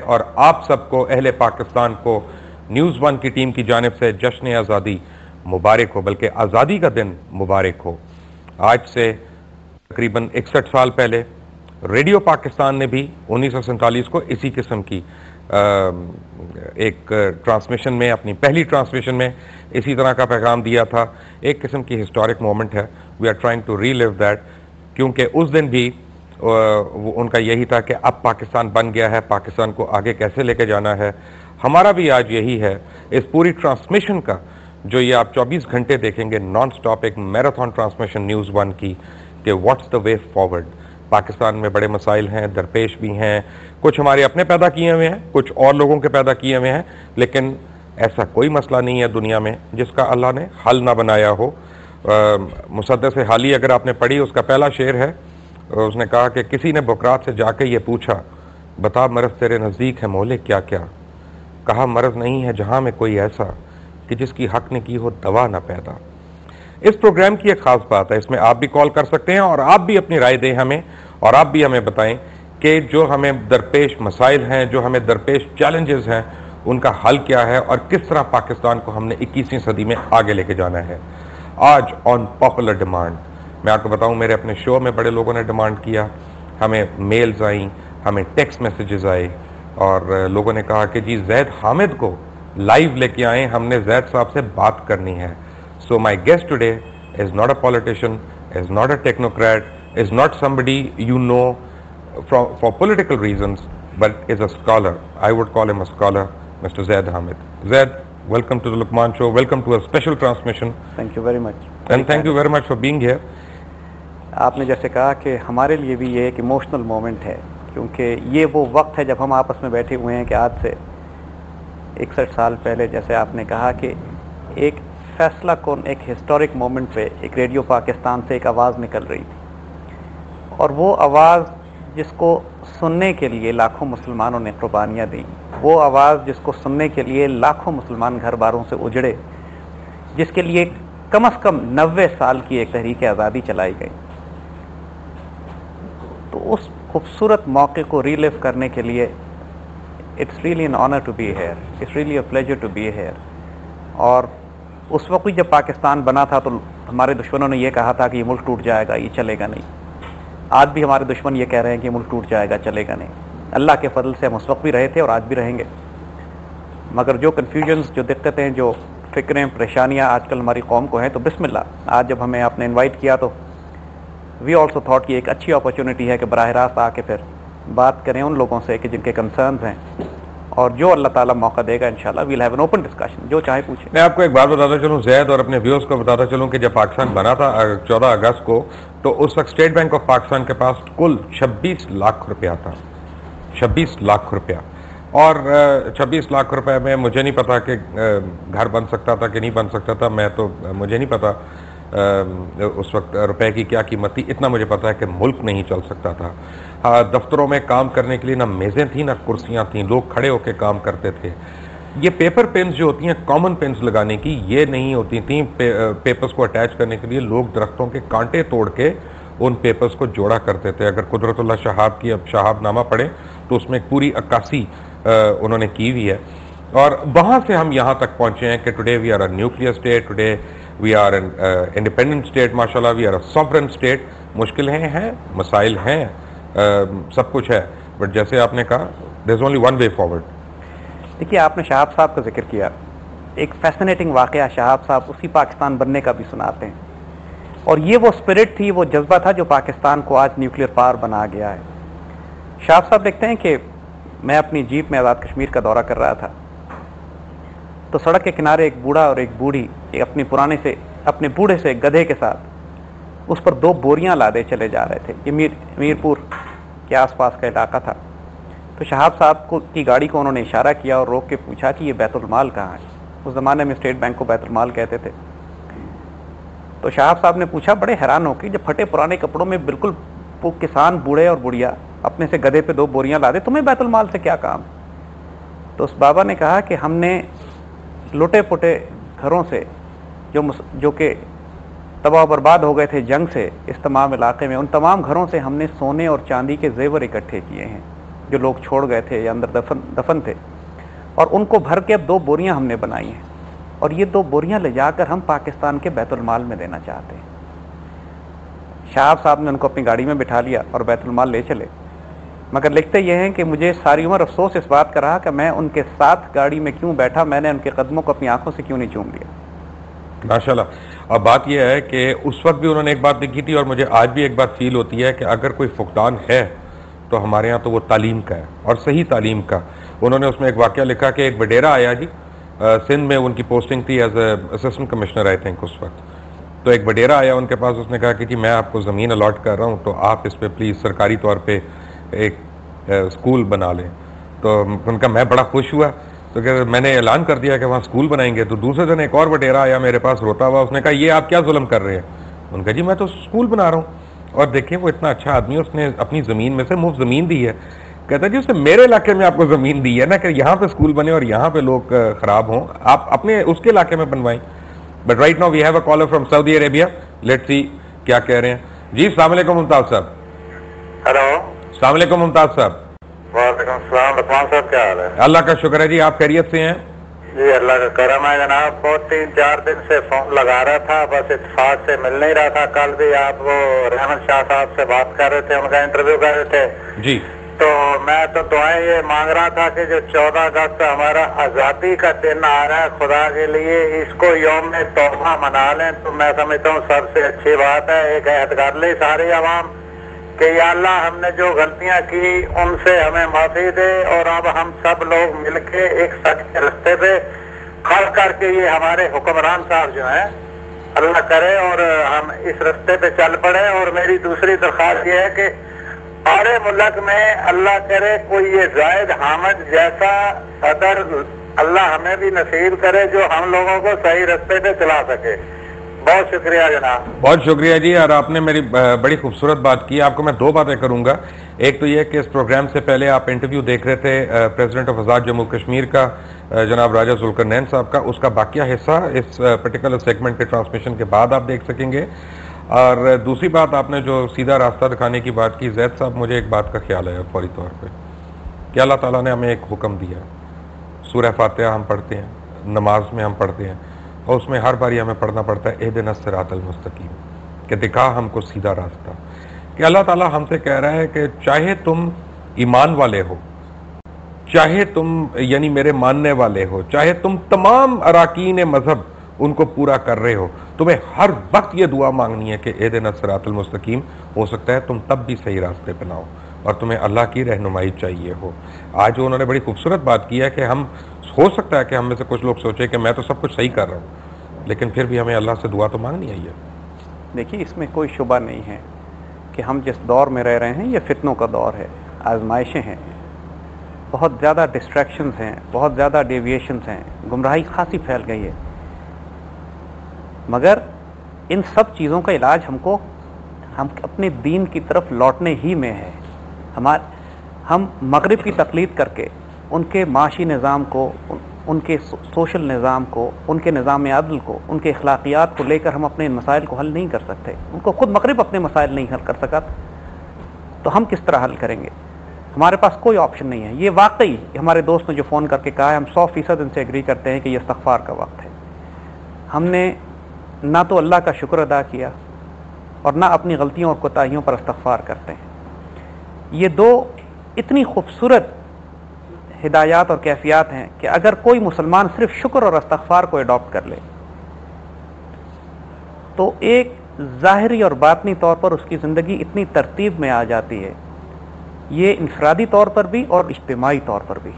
اور آپ سب کو اہل پاکستان کو نیوز ون کی ٹیم کی جانب سے جشن آزادی مبارک ہو، بلکہ آزادی کا دن مبارک ہو۔ آج سے تقریباً 61 سال پہلے ریڈیو پاکستان نے بھی 1947 کو اسی قسم کی ایک ٹرانسمیشن میں، اپنی پہلی ٹرانسمیشن میں اسی طرح کا پیغام دیا تھا۔ ایک قسم کی ہسٹورک مومنٹ ہے، we are trying to relive that, کیونکہ اس دن بھی ان کا یہی تھا کہ اب پاکستان بن گیا ہے، پاکستان کو آگے کیسے لے کے جانا ہے۔ ہمارا بھی آج یہی ہے، اس پوری ٹرانسمیشن کا جو یہ آپ 24 گھنٹے دیکھیں گے نان سٹاپ ایک میراتھن ٹرانسمیشن نیوز ون کی، کہ what's the way forward. Pakistan میں بڑے مسائل ہیں، درپیش بھی ہیں، کچھ ہمارے اپنے پیدا کیے ہوئے ہیں، کچھ اور لوگوں کے پیدا کیے ہوئے ہیں، لیکن ایسا کوئی مسئلہ نہیں ہے دنیا میں جس کا اللہ نے حل نہ بنایا ہو۔ مسدس حالی اگر آپ نے پڑھی، اس کا پہلا شعر ہے، اس نے کہا کہ کسی نے بکرات سے جا کے یہ پوچھا، بتا مرض تیرے نزدیک ہے مولے کیا کیا، کہا مرض نہیں ہے جہاں میں کوئی ایسا کہ جس کی حق نے کی ہو دوا نہ پیدا۔ اس پروگرام کی ایک خاص بات ہے، اس میں آپ بھی کال کر سکتے ہیں اور آپ بھی اپنی رائے دیں ہمیں، اور آپ بھی ہمیں بتائیں کہ جو ہمیں درپیش مسائل ہیں، جو ہمیں درپیش چیلنجز ہیں، ان کا حل کیا ہے اور کس طرح پاکستان کو ہم نے 21ویں صدی میں آگے لے کے جانا ہے۔ آج آن پاپولر ڈیمانڈ، میں آپ کو بتاؤں میرے اپنے شو میں بڑے لوگوں نے ڈیمانڈ کیا، ہمیں میلز آئیں، ہمیں ٹیکسٹ میسیجز آئے، اور لوگوں نے کہا کہ جی زید حامد کو لائیو لے کے آئیں، ہم نے زید صاحب سے بات کرنی ہے۔ So my guest today is not a politician, is not a technocrat, is not somebody you know for political reasons, but is a scholar. I would call him a scholar, Mr. Zaid Hamid. Zaid, welcome to the Luqman Show. Welcome to a special transmission. Thank you very much. And thank you very much for being here. آپ نے جیسے کہا کہ ہمارے لیے بھی یہ ایک ایموشنل مومنٹ ہے، کیونکہ یہ وہ وقت ہے جب ہم آپس میں بیٹھے ہوئے ہیں کہ آج سے 61 سال پہلے، جیسے آپ نے کہا، کہ ایک فیصلہ کن ایک ہسٹورک مومنٹ پہ ایک ریڈیو پاکستان سے ایک آواز نکل رہی تھی، اور وہ آواز جس کو سننے کے لیے لاکھوں مسلمانوں نے قربانیاں دیں، وہ آواز جس کو سننے کے لیے لاکھوں مسلمان گھر باروں سے اجڑے، جس کے لیے کم از کم 90 سال کی ایک تحریک آزادی چلائی گئی، تو اس خوبصورت موقع کو ریلیو کرنے کے لیے it's really an honour to be here, it's really a pleasure to be here. اور اس وقت جب پاکستان بنا تھا تو ہمارے دشمنوں نے یہ کہا تھا کہ یہ ملک ٹوٹ جائے گا، یہ چلے گا نہیں۔ آج بھی ہمارے دشمن یہ کہہ رہے ہیں کہ یہ ملک ٹوٹ جائے گا، چلے گا نہیں۔ اللہ کے فضل سے ہم اس وقت بھی رہے تھے اور آج بھی رہیں گے، مگر جو کنفیوژنز، جو دقتیں، جو فکریں، پریشانیاں آج کل ہماری قوم کو ہیں، تو بسم اللہ، آج جب ہمیں آپ نے انوائٹ کیا تو وی آلسو تھاٹ کہ ایک اچھی اپرچونٹی ہے کہ براہ راست آ کے پھر بات کریں ان لوگوں سے کہ جن کے کنسرنز ہیں، اور جو اللہ تعالیٰ موقع دے گا انشاءاللہ we'll have an open discussion, جو چاہے پوچھیں۔ میں آپ کو ایک بات بتاتا چلوں زید، اور اپنے ویورز کو بتاتا چلوں کہ جب پاکستان بنا تھا 14 اگست کو، تو اس وقت اسٹیٹ بینک آف پاکستان کے پاس کل 26 لاکھ روپیہ تھا، 26 لاکھ روپیہ۔ اور 26 لاکھ روپے میں مجھے نہیں پتا کہ گھر بن سکتا تھا کہ نہیں بن سکتا تھا، مجھے نہیں پتا اس وقت روپے کی کیا قیمت تھی، اتنا مجھے پتا ہے کہ ملک نہیں چل سکتا تھا۔ دفتروں میں کام کرنے کے لیے نہ میزیں تھیں نہ کرسیاں تھیں، لوگ کھڑے ہو کے کام کرتے تھے۔ یہ پیپر پینز جو ہوتی ہیں کامن پینز لگانے کی، یہ نہیں ہوتی تھیں پیپرز کو اٹیچ کرنے کے لیے، لوگ درختوں کے کانٹے توڑ کے ان پیپرز کو جوڑا کرتے تھے۔ اگر قدرت اللہ شہاب کی اب شہاب نامہ پڑھیں تو اس میں ایک پوری عکاسی انہوں نے کی ہوئی ہے، اور وہاں سے ہم یہاں تک پہنچے ہیں کہ today we are a nuclear state, today we are an independent state, ماشاءاللہ we are a sovereign state. مشکلیں ہیں، مسائل ہیں، سب کچھ ہے، بٹ جیسے آپ نے کہا there is only one way forward. دیکھیے، آپ نے شہاب صاحب کا ذکر کیا، ایک فیسنیٹنگ واقعہ شہاب صاحب اسی پاکستان بننے کا بھی سناتے ہیں، اور یہ وہ اسپرٹ تھی، وہ جذبہ تھا جو پاکستان کو آج نیوکلیئر پاور بنا گیا ہے۔ شہاب صاحب لکھتے ہیں کہ میں اپنی جیپ میں آزاد کشمیر کا دورہ کر رہا تھا، تو سڑک کے کنارے ایک بوڑھا اور ایک بوڑھی اپنے بوڑھے سے گدھے کے ساتھ اس پر 2 بوریاں لادے چلے جا رہے تھے۔ یہ میرپور کے آس پاس کا علاقہ تھا۔ تو شہاب صاحب کی گاڑی کو انہوں نے اشارہ کیا اور روک کے پوچھا کہ یہ بیت المال کہاں ہے؟ اس زمانے میں اسٹیٹ بینک کو بیت المال کہتے تھے۔ تو شہاب صاحب نے پوچھا بڑے حیران ہو کے، جب پھٹے پرانے کپڑوں میں بالکل کسان بوڑھے اور بڑھیا اپنے سے گدھے پہ 2 بوریاں لادے، تمہیں بیت المال سے کیا کام؟ تو اس بابا نے کہا کہ ہم نے لٹے پٹے گھروں سے جو کہ تباہ و برباد ہو گئے تھے جنگ سے اس تمام علاقے میں، ان تمام گھروں سے ہم نے سونے اور چاندی کے زیور اکٹھے کیے ہیں، جو لوگ چھوڑ گئے تھے یا اندر دفن تھے، اور ان کو بھر کے اب 2 بوریاں ہم نے بنائی ہیں، اور یہ 2 بوریاں لے جا کر ہم پاکستان کے بیت المال میں دینا چاہتے ہیں۔ شہاب صاحب نے ان کو اپنی گاڑی میں بٹھا لیا اور بیت المال لے چلے، مگر لکھتے یہ ہیں کہ مجھے ساری عمر افسوس اس بات کا رہا کہ میں ان کے ساتھ گاڑی میں کیوں بیٹھا، میں نے ان کے قدموں کو اپنی آنکھوں سے کیوں نہیں چوم لیا۔ ماشاءاللہ۔ اب بات یہ ہے کہ اس وقت بھی انہوں نے ایک بات لکھی تھی، اور مجھے آج بھی ایک بات فیل ہوتی ہے کہ اگر کوئی فقدان ہے تو ہمارے ہاں تو وہ تعلیم کا ہے، اور صحیح تعلیم کا۔ انہوں نے اس میں ایک واقعہ لکھا کہ ایک وڈیرا آیا جی، سندھ میں ان کی پوسٹنگ تھی as a assistant commissioner I think اس وقت، تو ایک وڈیرا آیا ان کے پاس، اس نے کہا کہ جی میں آپ کو زمین الاٹ کر رہا ہوں، تو آپ اس پہ پلیز سرکاری طور پہ ایک اسکول بنا لیں۔ تو ان کا میں بڑا خوش ہوا، تو کہ میں نے اعلان کر دیا کہ وہاں اسکول بنائیں گے۔ تو دوسرے دن ایک اور وڈیرا آیا میرے پاس روتا ہوا، اس نے کہا یہ آپ کیا ظلم کر رہے ہیں؟ ان کا جی میں تو اسکول بنا رہا ہوں۔ اور دیکھیں وہ اتنا اچھا آدمی ہے، اس نے اپنی زمین میں سے مفت زمین دی ہے۔ کہتا ہے جی اس نے میرے علاقے میں آپ کو زمین دی ہے نا کہ یہاں پہ اسکول بنے اور یہاں پہ لوگ خراب ہوں، آپ اپنے اس کے علاقے میں بنوائیں۔ But right now we have a caller from Saudi Arabia, let's see کیا کہہ رہے ہیں۔ جی السلام علیکم ممتاز صاحب۔ ہلو، السلام علیکم ممتاز صاحب۔ وعلیکم السلام رحمان صاحب، کیا حال ہے؟ اللہ کا شکر ہے جی، آپ خیریت سے ہیں؟ جی اللہ کا کرم ہے جناب، بہت 3-4 دن سے فون لگا رہا تھا، بس اتفاق سے مل نہیں رہا تھا۔ کل بھی آپ وہ رحمت شاہ صاحب سے بات کر رہے تھے، ان کا انٹرویو کر رہے تھے جی، تو میں تو دعائیں یہ مانگ رہا تھا کہ جو 14 اگست ہمارا آزادی کا دن آ رہا ہے، خدا کے لیے اس کو یوم توحفہ منا لیں تو میں سمجھتا ہوں سب سے اچھی بات ہے۔ ایک عہد کر لے ساری عوام کہ یا اللہ ہم نے جو غلطیاں کی ان سے ہمیں معافی دے، اور اب ہم سب لوگ مل کے ایک سچ کے رستے پہ خاص کر کے یہ ہمارے حکمران صاحب جو ہیں اللہ کرے اور ہم اس رستے پہ چل پڑے۔ اور میری دوسری درخواست یہ ہے کہ سارے ملک میں اللہ کرے کوئی یہ زائد حامد جیسا صدر اللہ ہمیں بھی نصیب کرے جو ہم لوگوں کو صحیح رستے پہ چلا سکے۔ بہت شکریہ جناب۔ بہت شکریہ جی، اور آپ نے میری بڑی خوبصورت بات کی۔ آپ کو میں 2 باتیں کروں گا۔ ایک تو یہ کہ اس پروگرام سے پہلے آپ انٹرویو دیکھ رہے تھے پریزیڈنٹ آف آزاد جموں کشمیر کا جناب راجہ ذوالقرنین صاحب کا، اس کا باقیہ حصہ اس پرٹیکولر سیگمنٹ کے ٹرانسمیشن کے بعد آپ دیکھ سکیں گے۔ اور دوسری بات آپ نے جو سیدھا راستہ دکھانے کی بات کی، زید صاحب مجھے ایک بات کا خیال ہے فوری طور پہ کہ اللہ تعالیٰ نے ہمیں ایک حکم دیا، سورہ فاتحہ ہم پڑھتے ہیں، نماز میں ہم پڑھتے ہیں، اور اس میں ہر باری ہمیں پڑھنا پڑتا ہے اہدنا الصراط المستقیم، کہ دکھا ہم کو سیدھا راستہ۔ کہ اللہ تعالیٰ ہم سے کہہ رہا ہے کہ چاہے تم ایمان والے ہو، چاہے تم یعنی میرے ماننے والے ہو، چاہے تم تمام اراکین مذہب ان کو پورا کر رہے ہو، تمہیں ہر وقت یہ دعا مانگنی ہے کہ اہدنا الصراط المستقیم۔ ہو سکتا ہے تم تب بھی صحیح راستے پہ نہ ہو اور تمہیں اللہ کی رہنمائی چاہیے ہو۔ آج انہوں نے بڑی خوبصورت بات کی ہے کہ ہم ہو سکتا ہے کہ ہم میں سے کچھ لوگ سوچیں کہ میں تو سب کچھ صحیح کر رہا ہوں، لیکن پھر بھی ہمیں اللہ سے دعا تو مانگنی ہے۔ دیکھیے اس میں کوئی شبہ نہیں ہے کہ ہم جس دور میں رہ رہے ہیں یہ فتنوں کا دور ہے، آزمائشیں ہیں، بہت زیادہ ڈسٹریکشنز ہیں، بہت زیادہ ڈیویشنز ہیں، گمراہی خاصی پھیل گئی ہے، مگر ان سب چیزوں کا علاج ہم اپنے دین کی طرف لوٹنے ہی میں ہے۔ ہم مغرب کی تقلید کر کے ان کے معاشی نظام کو، ان کے سوشل نظام کو، ان کے نظام عدل کو، ان کے اخلاقیات کو لے کر ہم اپنے مسائل کو حل نہیں کر سکتے۔ ان کو خود مغرب اپنے مسائل نہیں حل کر سکا تو ہم کس طرح حل کریں گے؟ ہمارے پاس کوئی آپشن نہیں ہے۔ یہ واقعی ہمارے دوست نے جو فون کر کے کہا ہے، ہم 100% ان سے ایگری کرتے ہیں کہ یہ استغفار کا وقت ہے۔ ہم نے نہ تو اللہ کا شکر ادا کیا اور نہ اپنی غلطیوں اور کوتاہیوں پر استغفار کرتے ہیں۔ یہ 2 اتنی خوبصورت ہدایات اور کیفیات ہیں کہ اگر کوئی مسلمان صرف شکر اور استغفار کو اڈاپٹ کر لے تو ایک ظاہری اور باطنی طور پر اس کی زندگی اتنی ترتیب میں آ جاتی ہے، یہ انفرادی طور پر بھی اور اجتماعی طور پر بھی۔